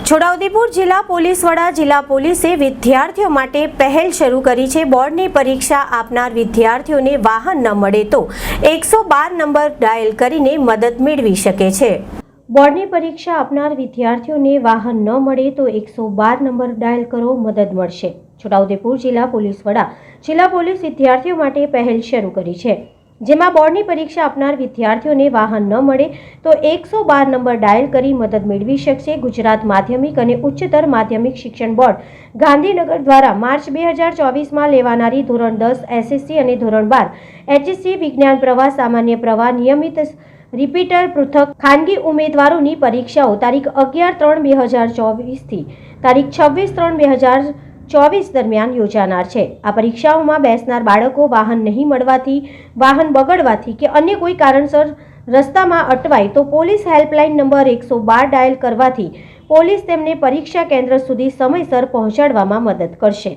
છોટાઉદેપુર જિલ્લા પોલીસ વડા જિલ્લા પોલીસે વિદ્યાર્થીઓ માટે પહેલ શરૂ કરી છે। બોર્ડની પરીક્ષા આપનાર વિદ્યાર્થીઓને વાહન ન મળે તો 112 નંબર ડાયલ કરીને મદદ મેળવી શકે છે। બોર્ડની પરીક્ષા આપનાર વિદ્યાર્થીઓને વાહન ન મળે તો 112 નંબર ડાયલ કરો, મદદ મળશે। છોટાઉદેપુર જિલ્લા પોલીસ વડા જિલ્લા પોલીસ વિદ્યાર્થીઓ માટે પહેલ શરૂ કરી છે, જેમાં બોર્ડની પરીક્ષા આપનાર વિદ્યાર્થીઓને વાહન ન મળે તો 112 નંબર ડાયલ કરી મદદ મેળવી શકશે। ગુજરાત માધ્યમિક અને ઉચ્ચતર માધ્યમિક શિક્ષણ બોર્ડ ગાંધીનગર દ્વારા માર્ચ 2024માં લેવાનારી ધોરણ 10 એસએસસી અને ધોરણ 12 એચએસસી વિજ્ઞાન પ્રવાહ, સામાન્ય પ્રવાહ, નિયમિત રિપીટર, પૃથક ખાનગી ઉમેદવારોની પરીક્ષાઓ તારીખ 11/3/2024 થી તારીખ 26/3/2024 દરમિયાન યોજાનાર છે। આ પરીક્ષાઓમાં બેસનાર બાળકો વાહન નહીં મળવાથી, વાહન બગડવાથી કે અન્ય કોઈ કારણસર રસ્તામાં અટવાય તો પોલીસ હેલ્પલાઇન નંબર 112 ડાયલ કરવાથી પોલીસ તેમને પરીક્ષા કેન્દ્ર સુધી સમયસર પહોંચાડવામાં મદદ કરશે।